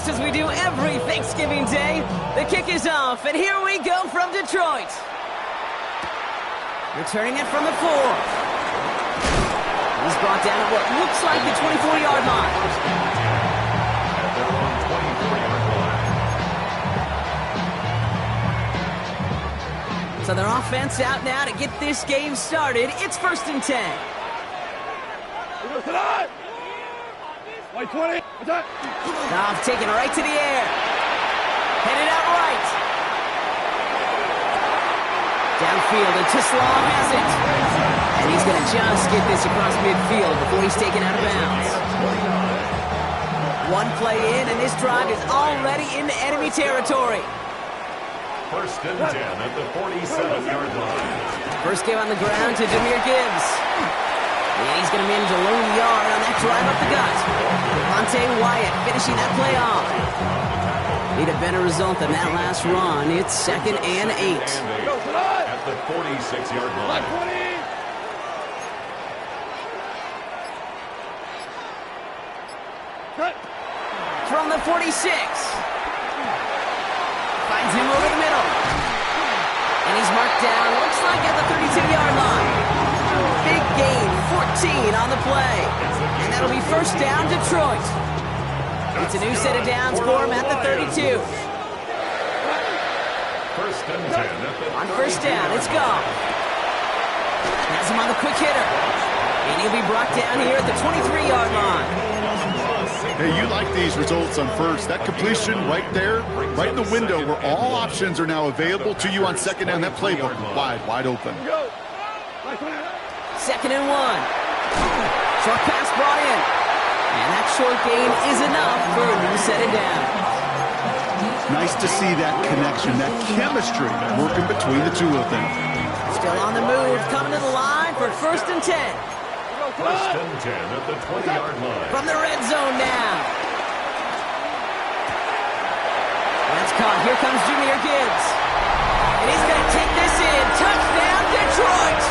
just as we do every Thanksgiving Day. The kick is off, and here we go from Detroit. Returning it from the 4. He's brought down at what looks like the 24-yard line. At their own 24-yard line. So their offense out now to get this game started. It's 1st and 10. White 20. Goff taking it right to the air. Headed out right. Downfield, and Tislam has it. And he's going to just get this across midfield before he's taken out of bounds. One play in, and this drive is already into enemy territory. 1st and 10 at the 47-yard line. First give on the ground to Jahmyr Gibbs. And he's going to manage a lone yard on that drive up the gut. Devontae Wyatt finishing that play off. Need a better result than that last run. It's 2nd and 8. At the 46-yard line. From the 46. Finds him over the middle. And he's marked down, looks like at the 32-yard line. Big gain, 14 on the play. And that'll be 1st down, Detroit. It's a new set of downs for him at the 32. 1st and 10 at the On 1st down, it's Goff. Has him on the quick hitter. And he'll be brought down here at the 23-yard line. Hey, you like these results on 1st. That completion right there, right in the window where all options are now available to you on 2nd down. That playbook wide open. 2nd and 1. Short pass brought in. And that short gain is enough for a new set of downs. Nice to see that connection, that chemistry working between the two of them. Still on the move, coming to the line for 1st and 10. 1st and 10 at the 20-yard line. From the red zone now. That's caught. Here comes Jahmyr Gibbs. And he's going to take this in. Touchdown, Detroit!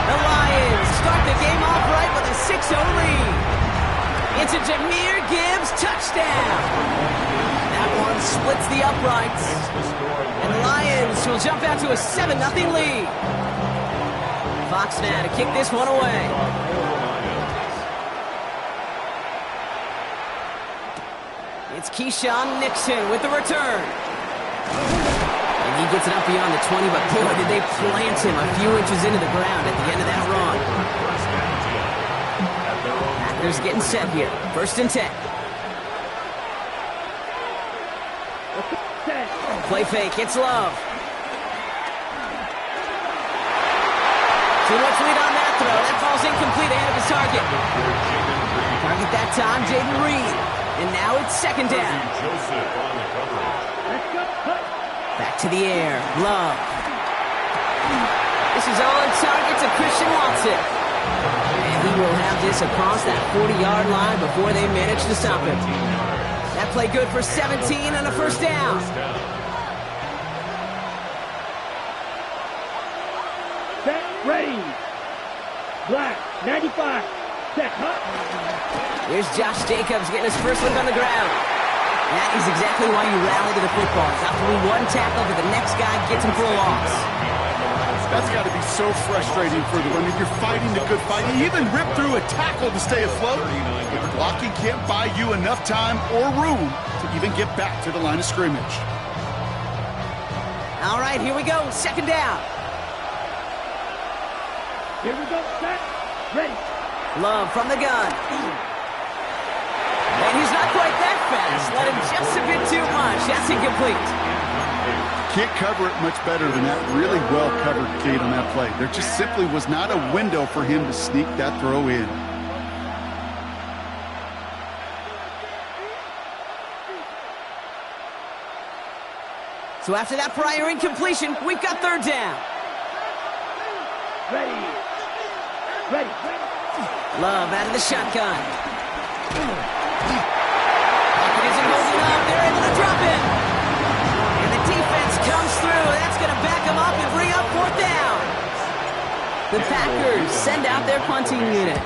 The Lions start the game off right with a 6-0 lead. It's a Jahmyr Gibbs touchdown. That one splits the uprights. And the Lions will jump out to a 7-0 lead. Fox now to kick this one away. It's Keyshawn Nixon with the return. And he gets it up beyond the 20, but boy, did they plant him a few inches into the ground at the end of that run. Packers getting set here. 1st and 10. Play fake, it's Love. Too much lead on that throw. That ball's incomplete ahead of his target. Target that time, Jaden Reed. And now it's 2nd down. Back to the air. Love. This is all on target to Christian Watson. And he will have this across that 40-yard line before they manage to stop him. That play good for 17 and a 1st down. Ready. Black, 95. Set, Here's Josh Jacobs getting his first look on the ground. That is exactly why you rally to the football. It's after one tackle, but the next guy gets him for a loss. That's got to be so frustrating for the runner. You're fighting the good fight. You even rip through a tackle to stay afloat. But blocking can't buy you enough time or room to even get back to the line of scrimmage. All right, here we go. 2nd down. Here we go. Set. Ready. Love from the gun. And he's not quite that fast. Let him just a bit too much. That's incomplete. Can't cover it much better than that really well-covered gate on that play. There just simply was not a window for him to sneak that throw in. So after that prior incompletion, we've got 3rd down. Ready. Ready. Love out of the shotgun. Pocket isn't holding up. They're able to drop it. And the defense comes through. That's going to back them up and bring up 4th down. The Packers send out their punting unit.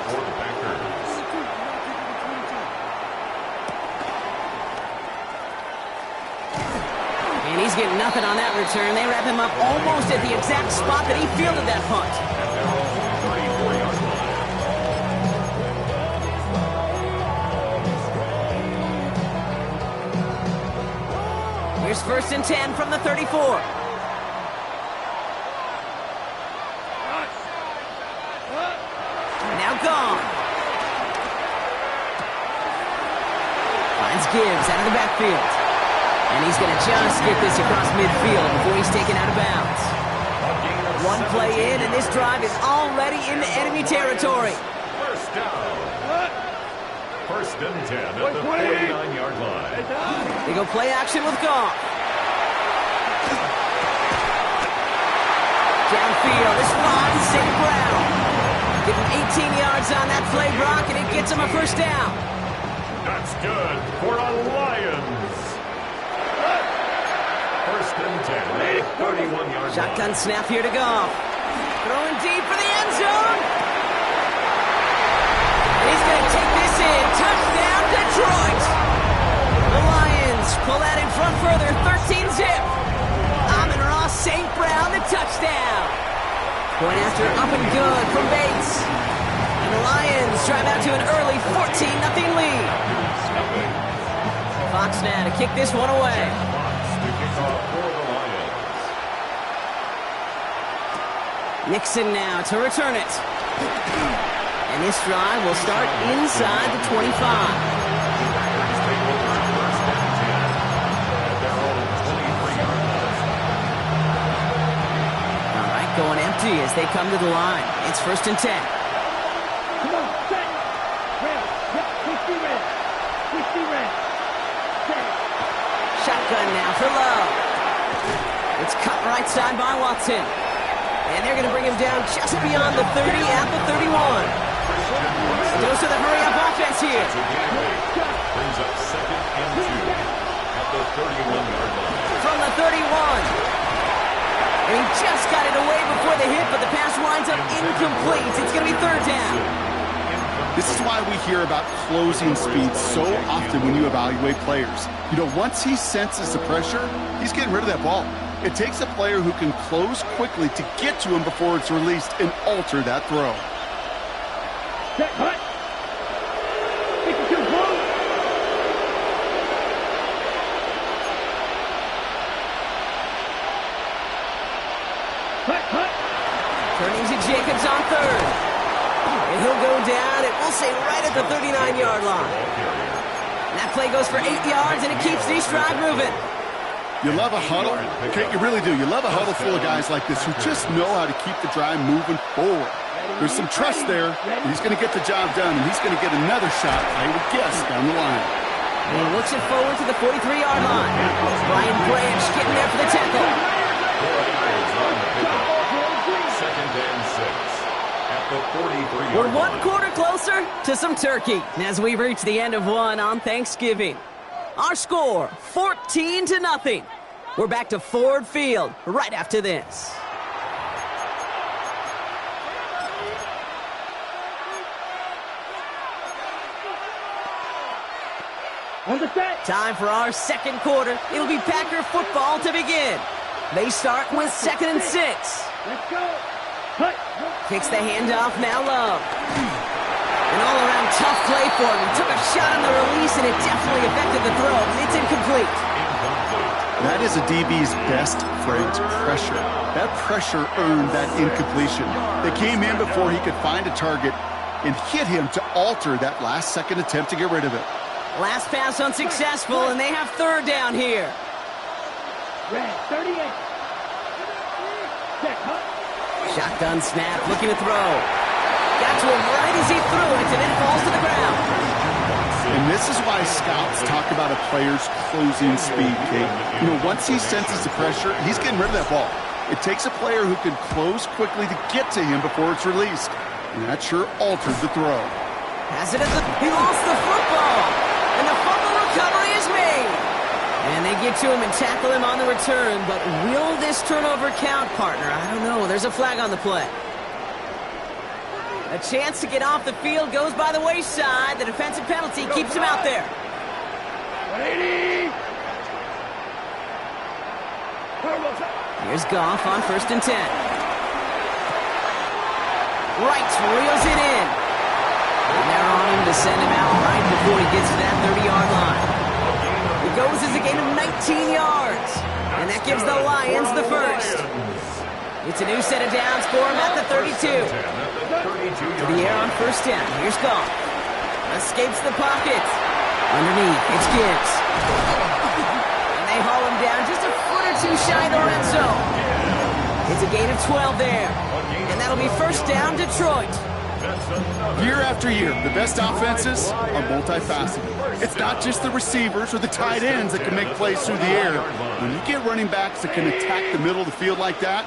And he's getting nothing on that return. They wrap him up almost at the exact spot that he fielded that punt. Here's 1st and 10 from the 34. Now gone. Finds Gibbs out of the backfield. And he's going to just get this across midfield before he's taken out of bounds. One play in, and this drive is already into enemy territory. First down. 1st and 10 at the 49-yard line. They go play action with Goff. Downfield, this finds St. Brown. Give him 18 yards on that play, Brock, and it gets him a 1st down. That's good for a Lions. 1st and 10, 31-yard line. Shotgun snap here to Goff. Throwing deep for the end zone. And he's going to take this in. Touchdown, Detroit. The Lions pull that in front further, 13-zip. Amon-Ra St. Brown, the touchdown. Going after up and good from Bates. And the Lions drive out to an early 14-0 lead. Fox now to kick this one away. Nixon now to return it. And this drive will start inside the 25. Going empty as they come to the line. It's 1st and 10. Come on, set. Red. Yep, push me red. Push me red. Set. Shotgun now for Love. It's cut right side by Watson. And they're going to bring him down just beyond the 30 at the 31. Goes to the hurry-up offense here. Brings up 2nd and 2 at the 31-yard line. From the 31. And he just got it away before the hit, but the pass winds up incomplete. It's going to be 3rd down. This is why we hear about closing speed so often when you evaluate players. You know, once he senses the pressure, he's getting rid of that ball. It takes a player who can close quickly to get to him before it's released and alter that throw. Set, hut. 52 close. Turning to Jacobs on 3rd. And he'll go down, and we'll say right at the 39-yard line. And that play goes for 8 yards, and it keeps this drive moving. You love a huddle? Okay, you really do. You love a huddle full of guys like this who just know how to keep the drive moving forward. There's some trust there. He's going to get the job done, and he's going to get another shot, I would guess, down the line. And he looks it forward to the 43-yard line. Brian Branch getting there for the tackle. 2nd and 6 at the 43-yard line. We're 1 quarter closer to some turkey as we reach the end of one on Thanksgiving. Our score, 14-0. We're back to Ford Field right after this. On the set. Time for our 2nd quarter. It'll be Packer football to begin. They start with 2nd and 6. Let's go. Hut. Kicks the handoff, now Love. An all-around tough play for him. He took a shot on the release, and it definitely affected the throw. It's incomplete. That is a DB's best friend, pressure. That pressure earned that incompletion. They came in before he could find a target and hit him to alter that last-second attempt to get rid of it. Last pass unsuccessful, and they have 3rd down here. Red, 38. Set, hut. Shotgun snap, looking to throw. Got to him right as he threw it, and then falls to the ground. And this is why scouts talk about a player's closing speed, Kate. You know, once he senses the pressure, he's getting rid of that ball. It takes a player who can close quickly to get to him before it's released. And that sure altered the throw. Has it at the... He lost the football. And the fumble recovery is made. And they get to him and tackle him on the return. But will this turnover count, partner? I don't know. There's a flag on the play. A chance to get off the field goes by the wayside. The defensive penalty keeps him out there. 180. Here's Goff on 1st and 10. Wright reels it in. And they're on him to send him out right before he gets to that 30-yard line. It goes as a gain of 19 yards. And that gives the Lions the first. It's a new set of downs for him at the 32. To the air on 1st down. Here's Goff. Escapes the pocket. Underneath, it's Gibbs. And they haul him down just a foot or two shy of the red zone. It's a gain of 12 there. And that'll be 1st down, Detroit. Year after year, the best offenses are multifaceted. It's not just the receivers or the tight ends that can make plays through the air. When you get running backs that can attack the middle of the field like that,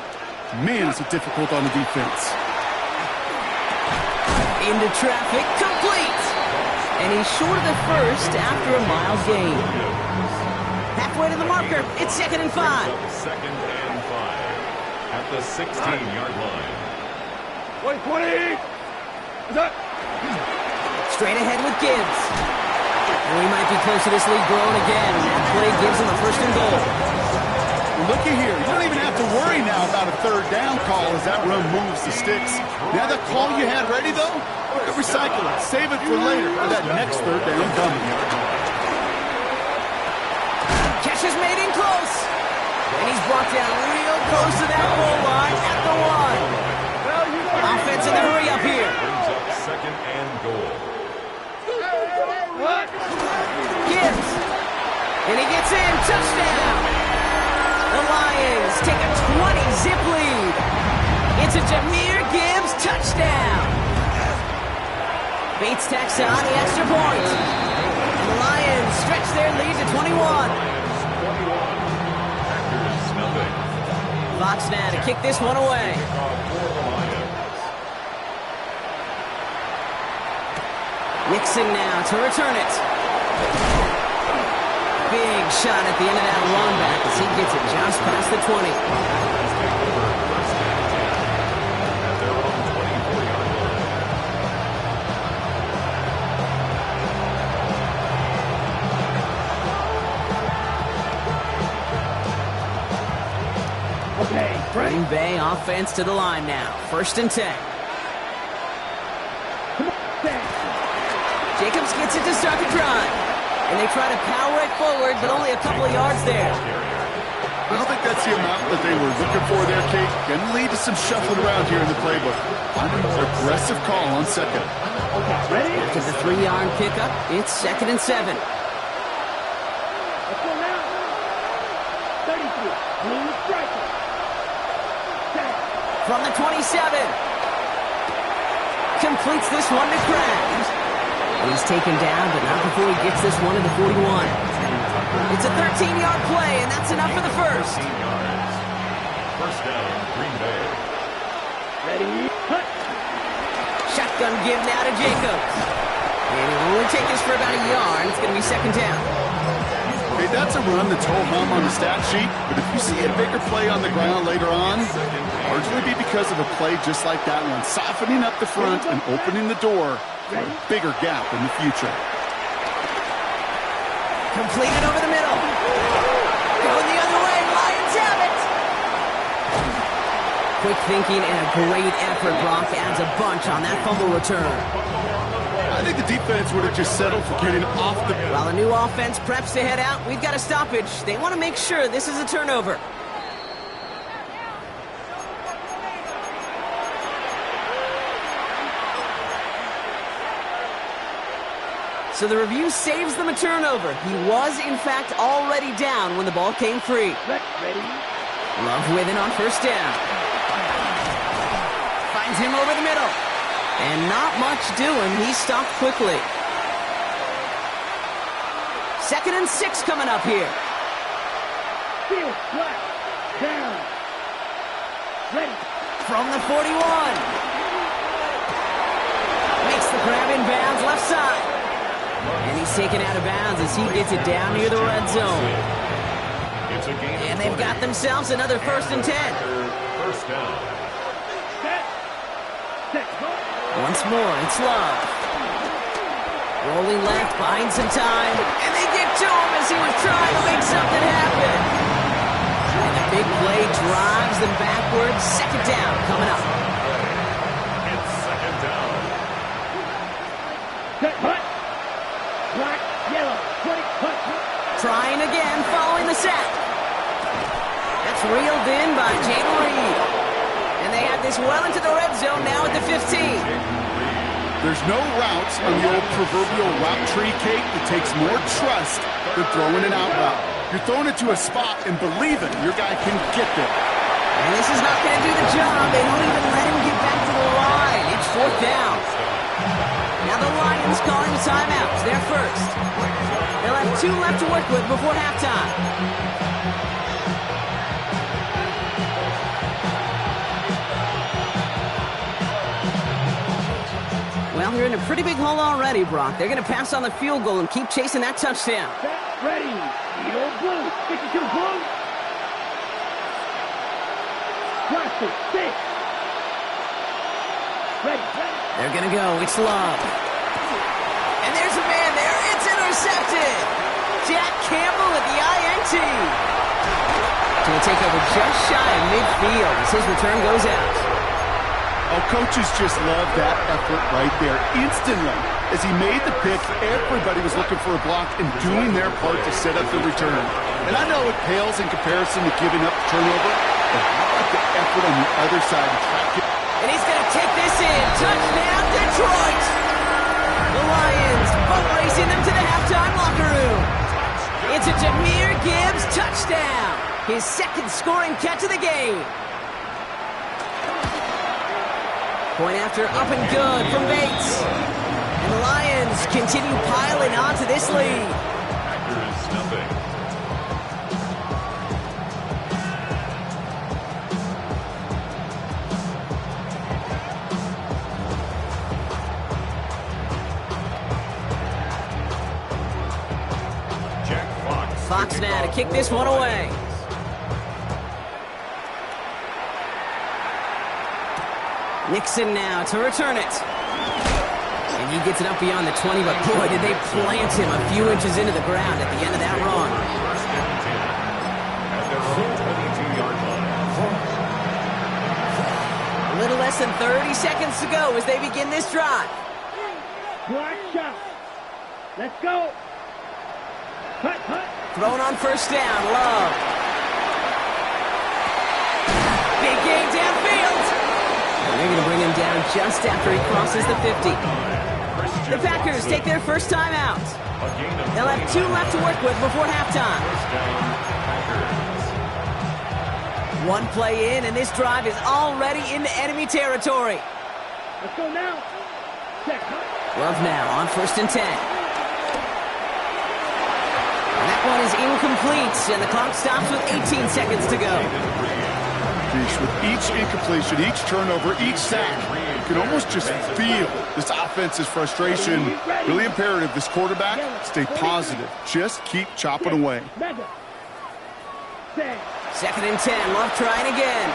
man, is it difficult on the defense. Into traffic, complete. And he's short of the first after a mile gain. Halfway to the marker, it's 2nd and 5. 2nd and 5 at the 16-yard line. 20. Straight ahead with Gibbs. And we might be close to this lead growing again. That play gives him a 1st and goal. Looky here, you don't even have to worry now about a 3rd down call as that run moves the sticks. Now that call you had ready, though, recycle it, save it for later for that next 3rd down coming. Catch is made in close. And he's brought down real close to that goal line at the 1. Offense in the hurry up here. Brings up 2nd and goal. Gibbs. And he gets in. Touchdown. The Lions take a 20-zip lead. It's a Jahmyr Gibbs touchdown. Bates tacks on the extra point. And the Lions stretch their lead to 21. Packers nothing. Fox now to kick this one away. Nixon now to return it. Big shot at the end of that run back as he gets it just past the 20. Green Bay offense to the line now. 1st and 10. Jacobs gets it to start the drive. And they try to power it forward, but only a couple of yards there. I don't think that's the amount that they were looking for there, Kate. Going to lead to some shuffling around here in the playbook. Aggressive call on 2nd. Ready? To the 3-yard pickup, it's 2nd and 7. Let's go now. 33. Blue striker. From the 27. Completes this one to Krabs. He's taken down, but not before he gets this one to the 41. It's a 13-yard play, and that's enough for the first. 13 yards. 1st down, Green Bay. Ready? Cut. Shotgun give now to Jacobs. And he'll only take this for about a yard. It's going to be 2nd down. Okay, that's a run that's ho-hum on the stat sheet, but if you see a bigger play on the ground later on, largely be because of a play just like that one, softening up the front and opening the door for a bigger gap in the future. Completed over the middle. Going the other way. Lions have it. Quick thinking and a great effort. Brock adds a bunch on that fumble return. I think the defense would have just settled for getting off the... While the new offense preps to head out, we've got a stoppage. They want to make sure this is a turnover. So the review saves them a turnover. He was, in fact, already down when the ball came free. Ready? Love with it on 1st down. Finds him over the middle. And not much doing. He stopped quickly. 2nd and 6 coming up here. Field flat. Down. Ready. From the 41. Makes the grab in bounds left side. And he's taken out of bounds as he gets it down near the red zone. And they've got themselves another 1st and 10. 1st down. Set. Go. Once more, it's Love. Rolling left, buying some time. And they get to him as he was trying to make something happen. And a big play drives them backwards. Second down coming up. It's second down. Set, hut. Black, yellow, 20, hut. Trying again, following the sack. That's reeled in by Jaden Reed. And they have this well into the red zone now at the 15. There's no routes on the old proverbial route tree, Kate. It takes more trust than throwing an out route. You're throwing it to a spot and believing your guy can get there. And this is not going to do the job. They don't even let him get back to the line. It's fourth down. Now the Lions calling the timeouts. They're first. They'll have 2 left to work with before halftime. Well, they're in a pretty big hole already, Brock. They're going to pass on the field goal and keep chasing that touchdown. Set, ready. Eagle blue. 52 blue. Plastic, 6. Ready. They're going to go. It's Love. And there's a man there. It's intercepted. Jack Campbell with the INT. To a takeover just shy of midfield as his return goes out. Oh, coaches just love that effort right there. Instantly, as he made the pick, everybody was looking for a block and doing their part to set up the return. And I know it pales in comparison to giving up the turnover, but how about the effort on the other side to track it? And he's going to take this in. Touchdown, Detroit! The Lions boat racing them to the halftime locker room. It's a Jahmyr Gibbs touchdown. His second scoring catch of the game. Point after up and good from Bates. And the Lions continue piling onto this lead. Packers nothing. Jack Fox. Fox now to kick this one away. Nixon now to return it. And he gets it up beyond the 20, but boy, did they plant him a few inches into the ground at the end of that run. At their own 22-yard line. A little less than 30 seconds to go as they begin this drive. Black shot. Let's go. Hut, hut. Thrown on first down, Love. Big gain downfield. And they're going to bring him down just after he crosses the 50. The Packers take their first time out. They'll have 2 left to work with before halftime. One play in, and this drive is already into enemy territory. Let's go now. Check, hut. Love now on first and 10. And that one is incomplete, and the clock stops with 18 seconds to go. With each incompletion, each turnover, each sack, you can almost just feel this offense's frustration. Really imperative, this quarterback, stay positive. Just keep chopping away. Second and 10, Love trying again.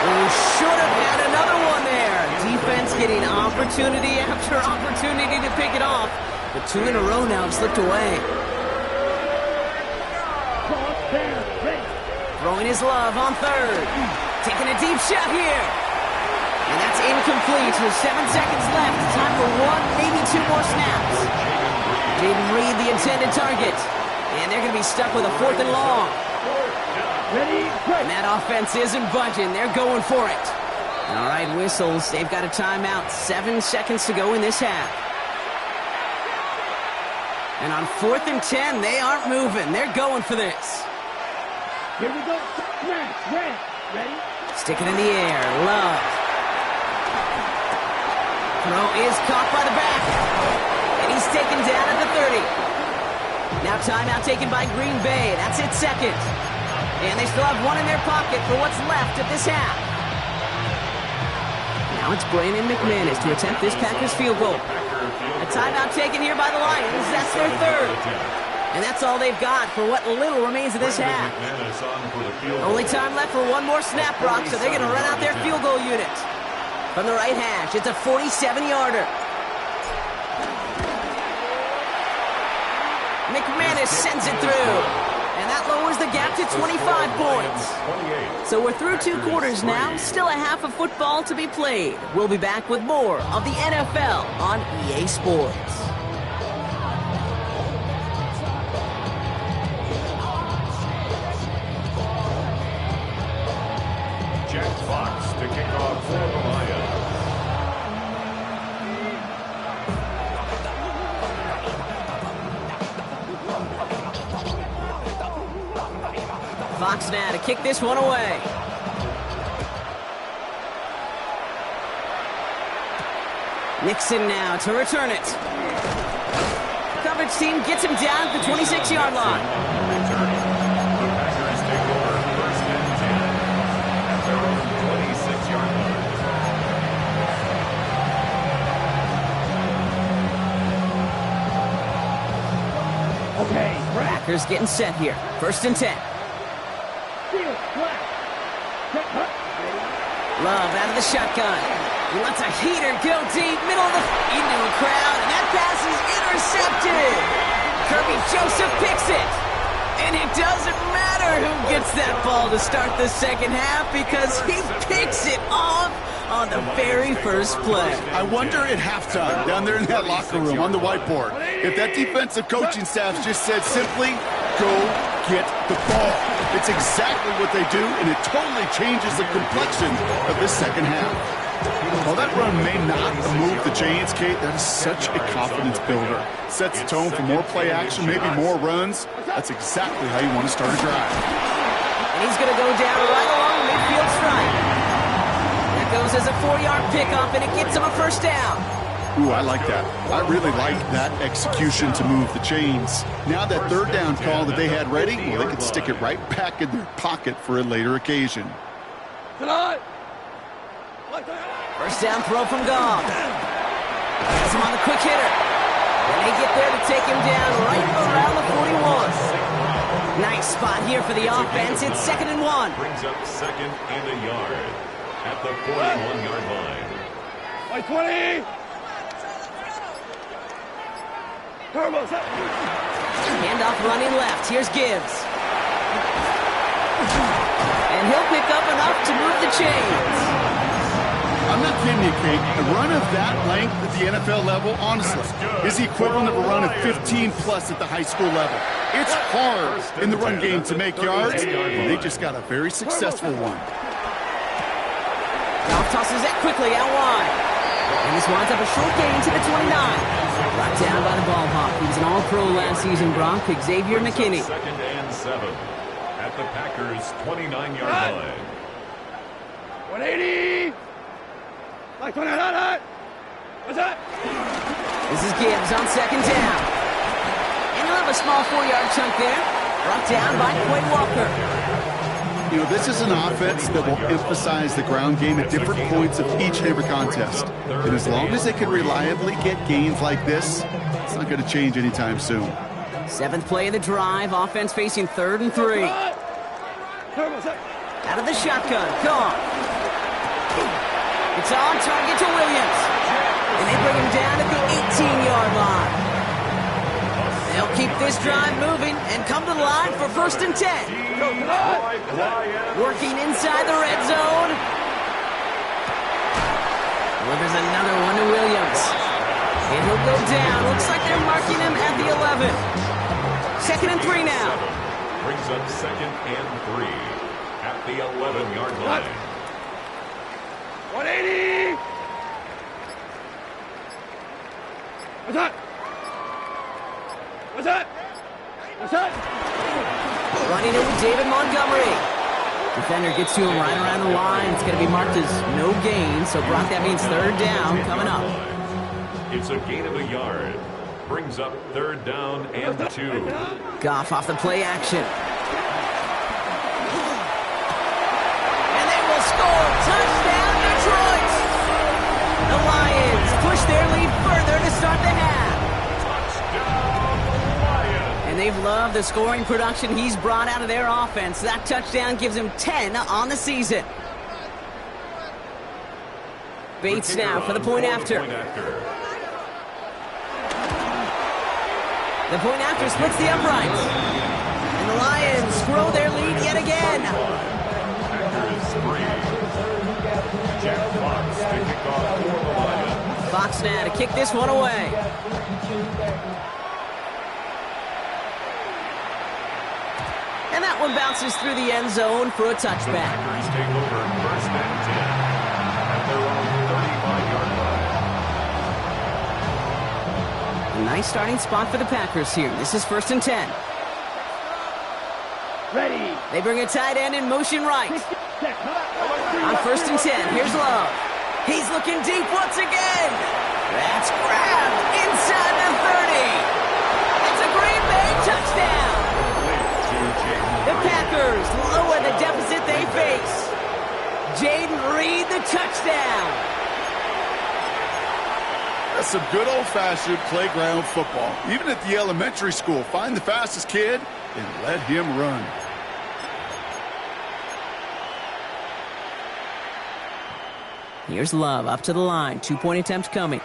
Oh, should have had another one there. Defense getting opportunity after opportunity to pick it off. But 2 in a row now have slipped away. Throwing his Love on third. Taking a deep shot here. And that's incomplete with 7 seconds left. Time for 1, maybe 2 more snaps. Jaden Reed, the intended target. And they're going to be stuck with a 4th and long. And that offense isn't budging. They're going for it. All right, whistles. They've got a timeout. 7 seconds to go in this half. And on 4th and 10, they aren't moving. They're going for this. Here we go. Smash. Red. Ready? Stick it in the air. Love. Throw is caught by the back. And he's taken down at the 30. Now timeout taken by Green Bay. That's its second. And they still have 1 in their pocket for what's left of this half. Now it's Brandon McManus to attempt this Packers field goal. A timeout taken here by the Lions. That's their third. And that's all they've got for what little remains of this half. Only time left for 1 more snap, Brock, so they're going to run out their field goal unit. From the right hash, it's a 47-yarder. McManus sends it through. And that lowers the gap to 25 points. So we're through 2 quarters now. Still a half of football to be played. We'll be back with more of the NFL on EA Sports. Jack Fox to kick off for the Lions. Fox now to kick this one away. Nixon now to return it. Coverage team gets him down at the 26-yard line. Returning. The Packers take over 1st and 10 at their own 26-yard line. Okay, Packers getting set here. 1st and 10. Love out of the shotgun. He lets a heater go deep, middle of the into a crowd, and that pass is intercepted. Kirby Joseph picks it. And it doesn't matter who gets that ball to start the second half because he picks it off on the very first play. I wonder at halftime, down there in that locker room on the whiteboard, if that defensive coaching staff just said simply, go get the ball. It's exactly what they do, and it totally changes the complexion of this second half. While that run may not move the chains, Kate, that is such a confidence builder. Sets the tone for more play action, maybe more runs. That's exactly how you want to start a drive. And he's going to go down right along the midfield stripe. That goes as a 4-yard pickup, and it gets him a first down. Ooh, I like that. I really like that execution to move the chains. Now that 3rd down call that they had ready, well, they could stick it right back in their pocket for a later occasion. First down throw from Goff. Has him on the quick hitter. And they get there to take him down right around the 41. Nice spot here for the offense. It's 2nd and 1. Brings up 2nd and a yard at the 41-yard line. 20. Handoff running left. Here's Gibbs. And he'll pick up enough to move the chains. I'm not kidding you, Kate. A run of that length at the NFL level, honestly, is the equivalent of a run of 15-plus at the high school level. It's hard in the run game to make yards, and they just got a very successful one. Goff tosses that quickly out wide. And this winds up a short gain to the 29. Brought down by the ball hawk. He was an all-pro last season, Bronc, Xavier McKinney. 2nd and 7 at the Packers' 29-yard line. 180. What's that? This is Gibbs on 2nd down. And he'll have a small 4-yard chunk there. Brought down by Quay Walker. You know, this is an offense that will emphasize the ground game at different points of each and every contest. And as long as they can reliably get gains like this, it's not going to change anytime soon. 7th play of the drive. Offense facing 3rd and 3. Out of the shotgun. Goff. It's on target to Williams. And they bring him down at the 18-yard line. They'll keep this drive moving and come to the line for 1st and 10. Working inside the red zone. Well, there's another one to Williams. And he'll go down. Looks like they're marking him at the 11. 2nd and 3 now. Brings up 2nd and 3 at the 11-yard line. 180. What's that? What's that? What's that? Running it with David Montgomery. Defender gets to him right around the line. It's going to be marked as no gain. So, Brock, that means 3rd down coming up. It's a gain of a yard. Brings up 3rd down and 2. Goff off the play action. And they will score. Touchdown, Detroit. The Lions push their lead further to start the half. And they've loved the scoring production he's brought out of their offense. That touchdown gives him 10 on the season. Bates now for the point after. The point after splits the uprights. And the Lions grow their lead yet again. Packers 3. Jack Fox to kick off for the Lions. Fox now to kick this one away. And that one bounces through the end zone for a The touchback. Packers take over first and 10 at their own 35-yard line. A nice starting spot for the Packers here. This is first and 10. Ready. They bring a tight end in motion right. Check. On first and 10, here's Love. He's looking deep once again. That's grabbed inside the 30. It's a Green Bay touchdown. The Packers lower the deficit they face. Jaden Reed, the touchdown. That's some good old-fashioned playground football. Even at the elementary school, find the fastest kid and let him run. Here's Love up to the line. 2-point attempt coming.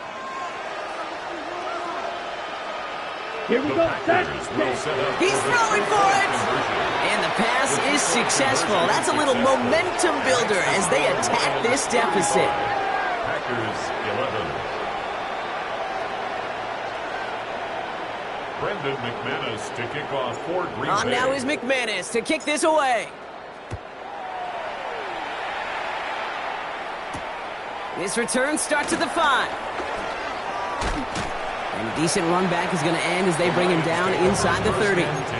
Here we The go. Packers will set up He's for the throwing for it. conversion. And the pass is successful. That's a little momentum builder as they attack this deficit. Packers 11. Brendan McManus to kick off for Green On Bay. now is McManus to kick this away. This return starts at the 5. And a decent run back is going to end as they bring him down inside the 30. First and 10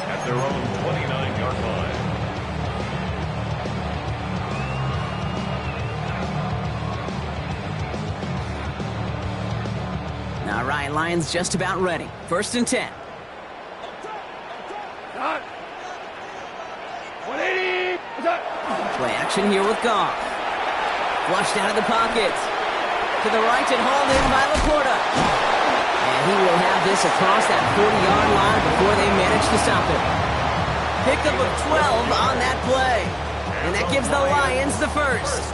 at their own 29-yard line. All right, Lions just about ready. First and 10. Start. 180. Start. Play action here with Goff. Flushed out of the pocket. To the right and hauled in by Laporta. And he will have this across that 40-yard line before they manage to stop him. Pickup of 12 on that play. And that gives the Lions the first.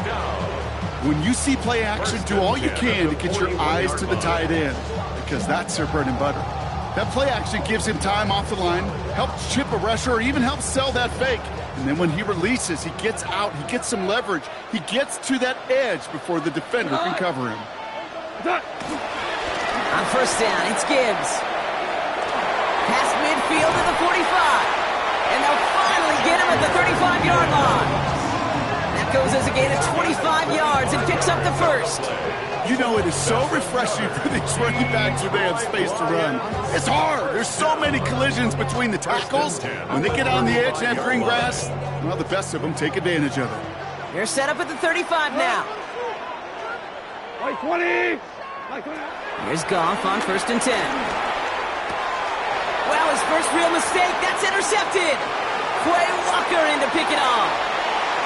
When you see play action, do all you can to get your eyes to the tight end, because that's their bread and butter. That play action gives him time off the line, helps chip a rusher, or even helps sell that fake. And then when he releases, he gets out, he gets some leverage. He gets to that edge before the defender can cover him. Start. On first down, it's Gibbs. Past midfield to the 45. And they'll finally get him at the 35-yard line. That goes as a gain of 25 yards and picks up the first. You know, it is so refreshing for these running backs when they have space to run. It's hard. There's so many collisions between the tackles. When they get on the edge and have green grass, well, the best of them take advantage of it. They're set up at the 35 now. Like 20. Like 20. Here's Goff on first and 10. Well, his first real mistake. That's intercepted. Quay Walker in to pick it off.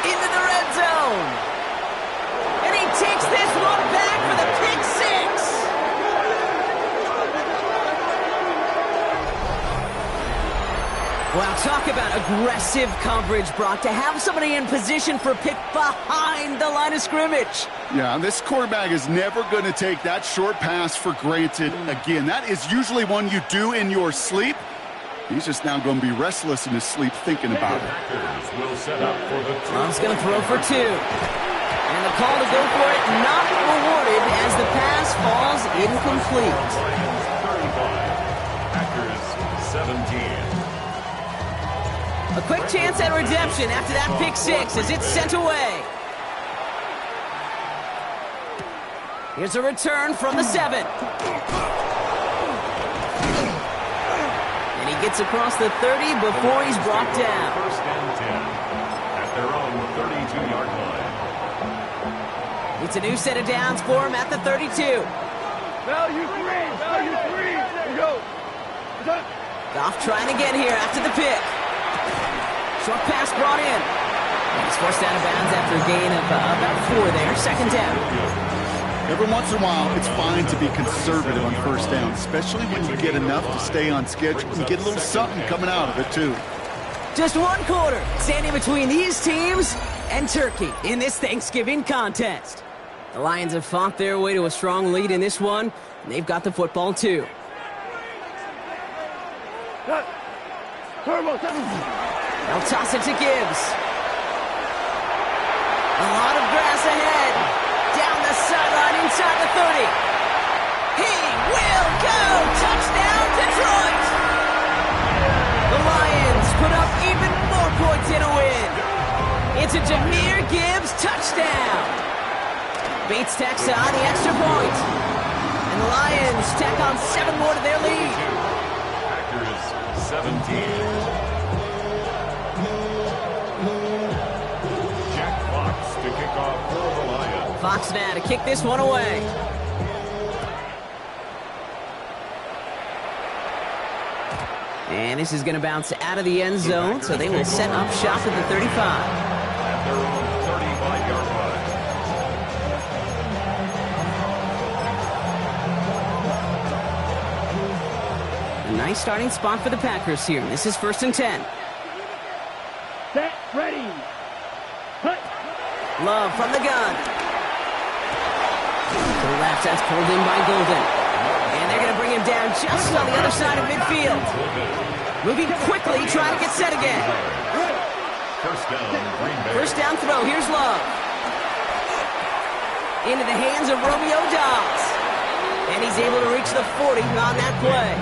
Into the red zone. And he takes this one back for the pick six. Well, talk about aggressive coverage, Brock, to have somebody in position for a pick behind the line of scrimmage. Yeah, this quarterback is never going to take that short pass for granted again. That is usually one you do in your sleep. He's just now going to be restless in his sleep thinking about it. Packers will set up for the Love's going to throw for two. And the call to go for it not rewarded as the pass falls incomplete. Lions 35. Packers 17. A quick chance at redemption after that pick six as it's sent away. Here's a return from the 7. And he gets across the 30 before he's brought down. First and 10 at their own 32-yard line. It's a new set of downs for him at the 32. Value 3. Value 3. Here we go. Start. Goff trying again here after the pick. Short pass brought in. And he's forced out of bounds after a gain of about 4 there. Second down. Every once in a while, it's fine to be conservative on first down, especially when you get enough to stay on schedule and get a little something coming out of it, too. Just one quarter standing between these teams and Turkey in this Thanksgiving contest. The Lions have fought their way to a strong lead in this one, and they've got the football, too. Start. Turbo, turbo. They'll toss it to Gibbs. A lot of grass ahead. Down the sideline inside the 30. He will go! Touchdown, Detroit! The Lions put up even more points in a win. It's a Jahmyr Gibbs touchdown. Bates tacks on the extra point. And the Lions tack on 7 more to their lead. Packers 17. Jack Fox to kick off for the Lions. Fox now to kick this one away. And this is going to bounce out of the end zone, so they will set up shop at the 35. At their own 35-yard line. A nice starting spot for the Packers here. This is 1st and 10. Set, ready. Cut. Love from the gun. To the left, that's pulled in by Golden. And they're going to bring him down just on the other side of midfield. Moving quickly, trying to get set again. First down, Green Bay. First down throw, here's Love. Into the hands of Romeo Dobbs. And he's able to reach the 40 on that play.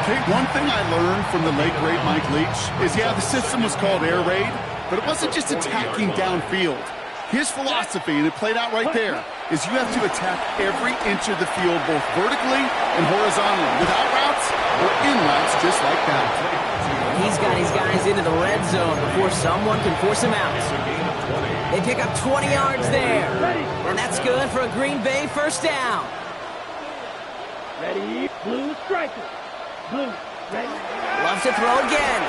Okay, one thing I learned from the late, great Mike Leach is, yeah, the system was called air raid, but it wasn't just attacking downfield. His philosophy, and it played out right there, is you have to attack every inch of the field, both vertically and horizontally, without routes or in routes, just like that. He's got his guys into the red zone before someone can force him out. They pick up 20 yards there. And that's good for a Green Bay first down. Ready. Blue striker. Blue. Ready. Loves to throw again.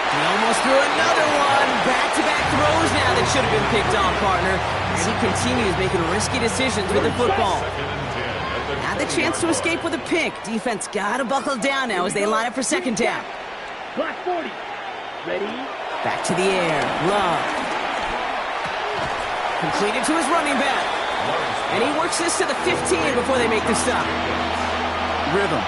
He almost threw another one. Back-to-back throws now that should have been picked off, partner. As he continues making risky decisions with the football. Had the chance to escape with a pick. Defense got to buckle down now as they line up for 2nd down. Black 40. Ready. Back to the air. Love. Completed to his running back. And he works this to the 15 before they make the stop. Rhythm.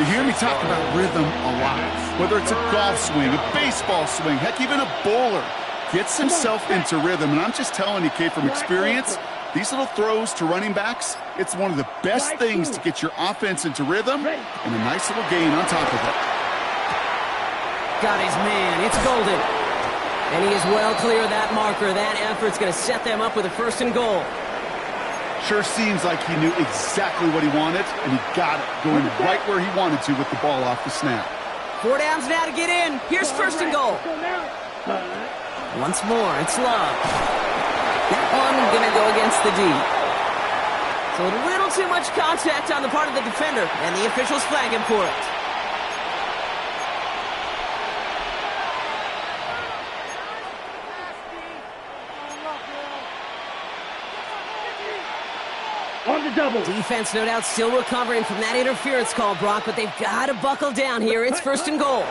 You hear me talk about rhythm a lot. Whether it's a golf swing, a baseball swing, heck, even a bowler gets himself into rhythm. And I'm just telling you, Kate, from experience, these little throws to running backs, it's one of the best things to get your offense into rhythm and a nice little gain on top of it. Got his man. It's Golden. And he is well clear of that marker. That effort's going to set them up with a 1st and goal. Sure seems like he knew exactly what he wanted, and he got it, going right where he wanted to with the ball off the snap. 4 downs now to get in. Here's 1st and goal. Once more, it's Love. That one going to go against the D. So a little too much contact on the part of the defender, and the officials flag him for it. On the double. Defense, no doubt, still recovering from that interference call, Brock, but they've got to buckle down here. It's 1st and goal.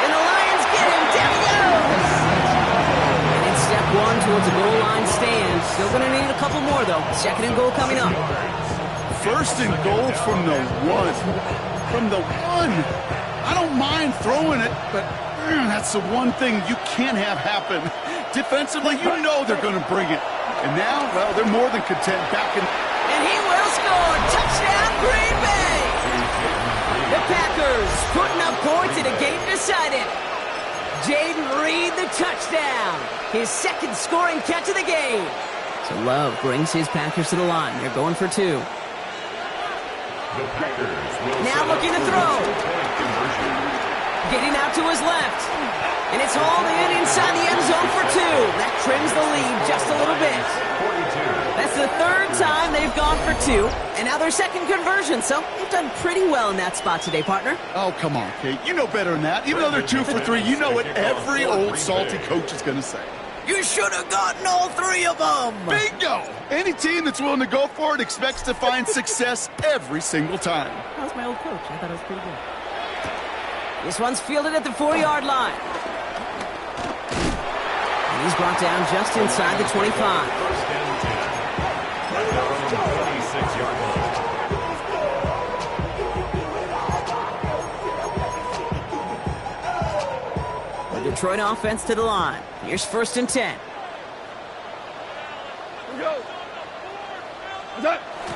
And the Lions get him. Down he goes. And in step 1 towards a goal line stand. Still going to need a couple more, though. 2nd and goal coming up. 1st and goal from the 1. From the 1. I don't mind throwing it, but that's the one thing you can't have happen. Defensively, you know they're going to bring it. And now, well, they're more than content back in. And he will score. Touchdown, Green Bay. The Packers putting up points in a game decided. Jaden Reed, the touchdown. His 2nd scoring catch of the game. So Love brings his Packers to the line. They're going for 2. Now looking to throw. Getting out to his left. And it's hauled in inside the end zone for 2. That trims the lead just a little bit. That's the 3rd time they've gone for 2. And now their 2nd conversion. So they've done pretty well in that spot today, partner. Oh, come on, Kate. You know better than that. Even though they're 2 for 3, you know what every old salty coach is going to say. You should have gotten all 3 of them. Bingo! Any team that's willing to go for it expects to find success every single time. That was my old coach. I thought it was pretty good. This one's fielded at the 4-yard line. And he's brought down just inside the 25. First and 10. At their own 26-yard line. Detroit offense to the line. Here's 1st and 10.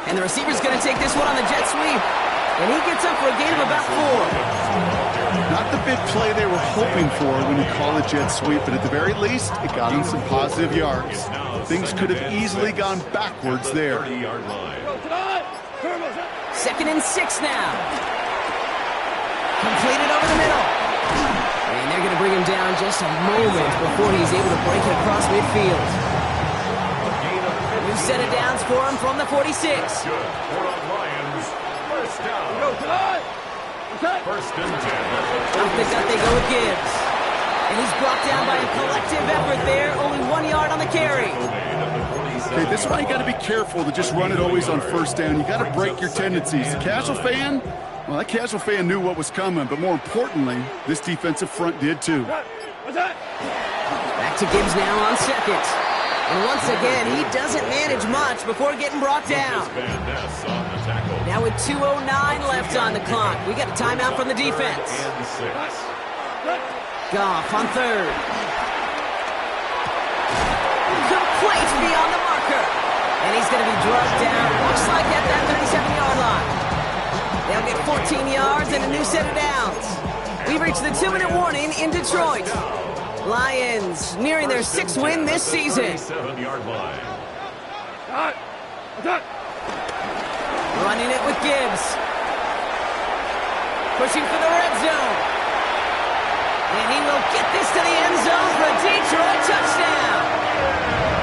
And the receiver's going to take this one on the jet sweep. And he gets up for a gain of about 4. Not the big play they were hoping for when you call a jet sweep, but at the very least, it got him some positive yards. Things could have easily gone backwards there. 2nd and 6 now. Completed over the middle. And they're going to bring him down just a moment before he's able to break it across midfield. New set of downs for him from the 46. Lions, 1st down. 1st and 10. Off the gut they go with Gibbs. And he's brought down by a collective effort there. Only 1 yard on the carry. Okay, this is why you got to be careful to just run it always on 1st down. You got to break your tendencies. The casual fan, well, that casual fan knew what was coming, but more importantly, this defensive front did too. Back to Gibbs now on 2nd. And once again, he doesn't manage much before getting brought down. Now with 2:09 left on the clock, we got a timeout from the defense. Goff on 3rd. Complete beyond the marker. And he's going to be drugged down, looks like at that 37-yard line. They'll get 14 yards and a new set of downs. We've reached the 2-minute warning in Detroit. Lions nearing their 6th win this season. 7-yard line. Running it with Gibbs. Pushing for the red zone. And he will get this to the end zone for a Detroit touchdown.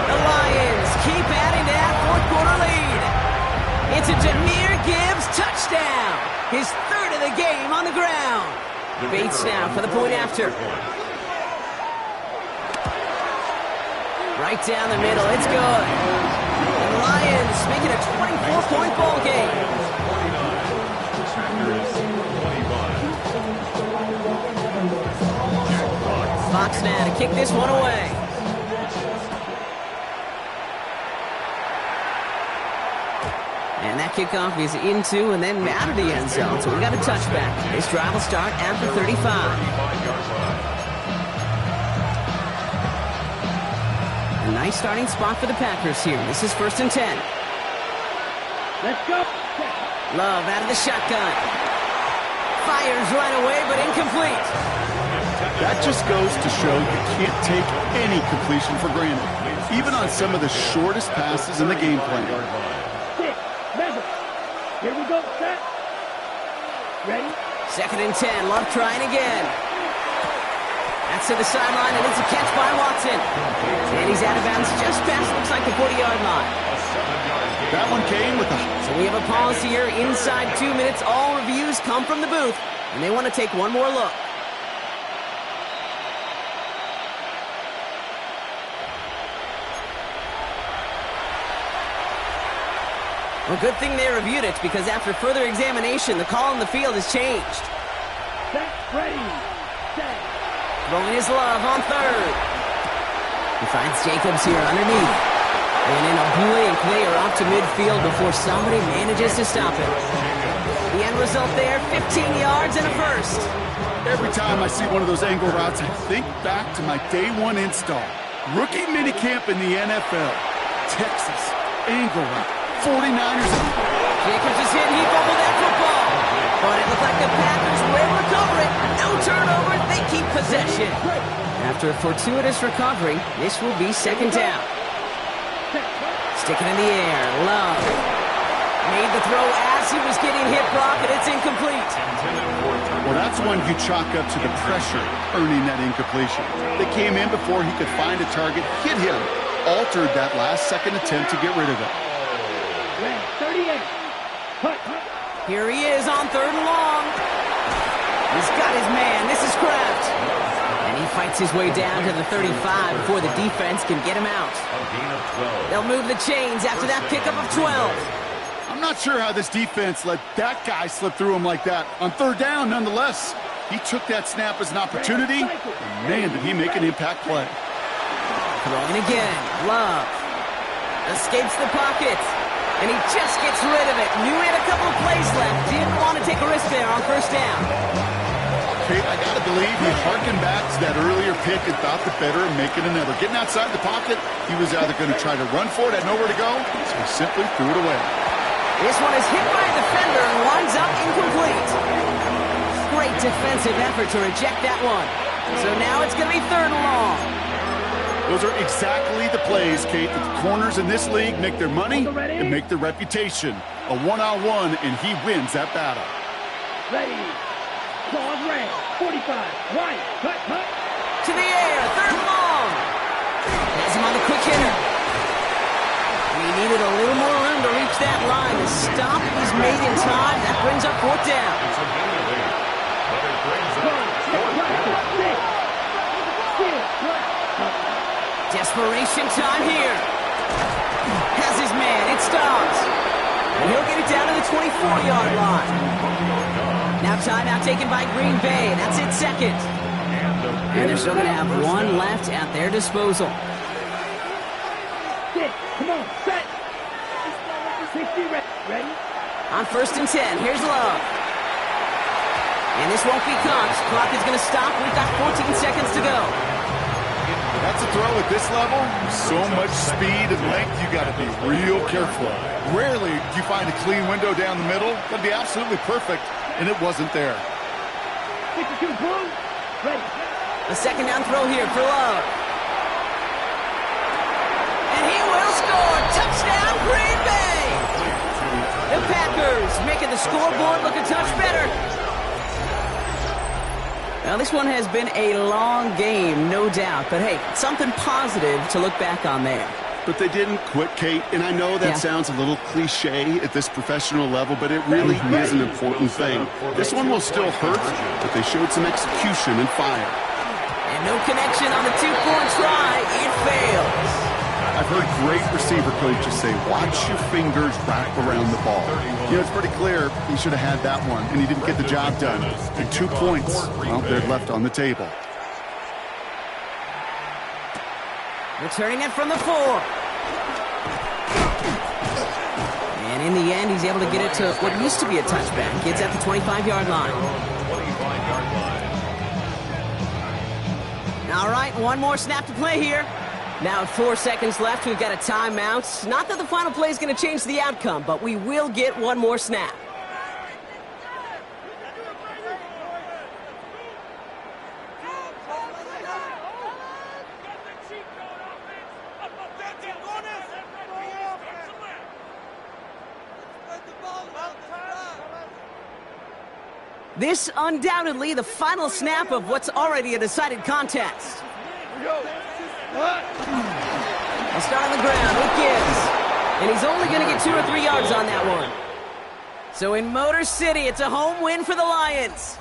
The Lions keep adding to that 4th quarter lead. It's a Jahmyr Gibbs touchdown. His 3rd of the game on the ground. Bates now for the point after. Right down the middle, it's good. And the Lions make it a 24-point ball game. Fox now to kick this one away. And that kickoff is into and then out of the end zone. So we got a touchback. This drive will start after 35. A nice starting spot for the Packers here. This is 1st and 10. Let's go. Love out of the shotgun. Fires right away, but incomplete. That just goes to show you can't take any completion for granted, even on some of the shortest passes in the game plan. 6, measure. Here we go, set. Ready? 2nd and 10. Love trying again. That's to the sideline, and it's a catch by Watson. And he's out of bounds just past, looks like the 40-yard line. That one came with a... So we have a pause here. Inside 2 minutes, all reviews come from the booth, and they want to take one more look. Well, good thing they reviewed it, because after further examination, the call on the field has changed. Set, ready, set. Throwing his Love on 3rd. He finds Jacobs here underneath. And in a blink, they are off to midfield before somebody manages to stop him. The end result there, 15 yards and a 1st. Every time I see one of those angle routes, I think back to my day 1 install. Rookie minicamp in the NFL. Texas, angle route, 49ers. Jacobs is hit, and he fumbled that football. But it looked like the Packers will recover it. No turnover, they keep possession. After a fortuitous recovery, this will be 2nd down. Sticking in the air, Love. Made the throw as he was getting hit, Brock, and it's incomplete. Well, that's one you chalk up to the pressure earning that incompletion. They came in before he could find a target, hit him, altered that last-second attempt to get rid of it. 38. Here he is on 3rd and long. He's got his man. This is Kraft. And he fights his way down to the 35 before the defense can get him out. They'll move the chains after that pickup of 12. I'm not sure how this defense let that guy slip through him like that. On 3rd down, nonetheless, he took that snap as an opportunity, and man, did he make an impact play. Throwing again. Love. Escapes the pocket. And he just gets rid of it. Knew he had a couple of plays left. Didn't want to take a risk there on 1st down. Kate, I got to believe he harkened back to that earlier pick and thought the better of making another. Getting outside the pocket, he was either going to try to run for it, had nowhere to go, so he simply threw it away. This one is hit by a defender and winds up incomplete. Great defensive effort to reject that one. So now it's going to be 3rd and long. Those are exactly the plays, Kate, that the corners in this league make their money and make their reputation. A one-on-one, and he wins that battle. Ready. Claws red. 45. Right. Cut. To the air. 3rd and long. Has him on the quick hitter. He needed a little more room to reach that line. The stop he's made in time. That brings up 4th down. Desperation time here. Has his man. It stops. And he'll get it down to the 24-yard line. Now timeout taken by Green Bay. That's it, 2nd. And they're still going to have one left at their disposal. Come on, set. 60 ready. On 1st and 10, here's Love. And this won't be caught. Clock is going to stop. We've got 14 seconds to go. That's a throw at this level. So much speed and length, you got to be real careful. Rarely do you find a clean window down the middle. That'd be absolutely perfect, and it wasn't there. 62 boom. Ready. A 2nd down throw here for Love. And he will score. Touchdown, Green Bay. The Packers making the scoreboard look a touch better. Now, this one has been a long game, no doubt. But, hey, something positive to look back on there. But they didn't quit, Kate, and I know that sounds a little cliche at this professional level, but it really is an important thing. This one will still hurt, but they showed some execution and fire. And no connection on the 2-point try. It fails. I've heard great receiver coaches say, watch your fingers wrap around the ball. You know, it's pretty clear he should have had that one, and he didn't get the job done. And 2 points, well, they're left on the table. Returning it from the 4. And in the end, he's able to get it to what used to be a touchback. Gets at the 25-yard line. 25-yard line. All right, one more snap to play here. Now 4 seconds left. We've got a timeout. Not that the final play is going to change the outcome, but we will get one more snap. This undoubtedly the final snap of what's already a decided contest. I'll start on the ground with Gibbs. And he's only going to get 2 or 3 yards on that one. So in Motor City, it's a home win for the Lions.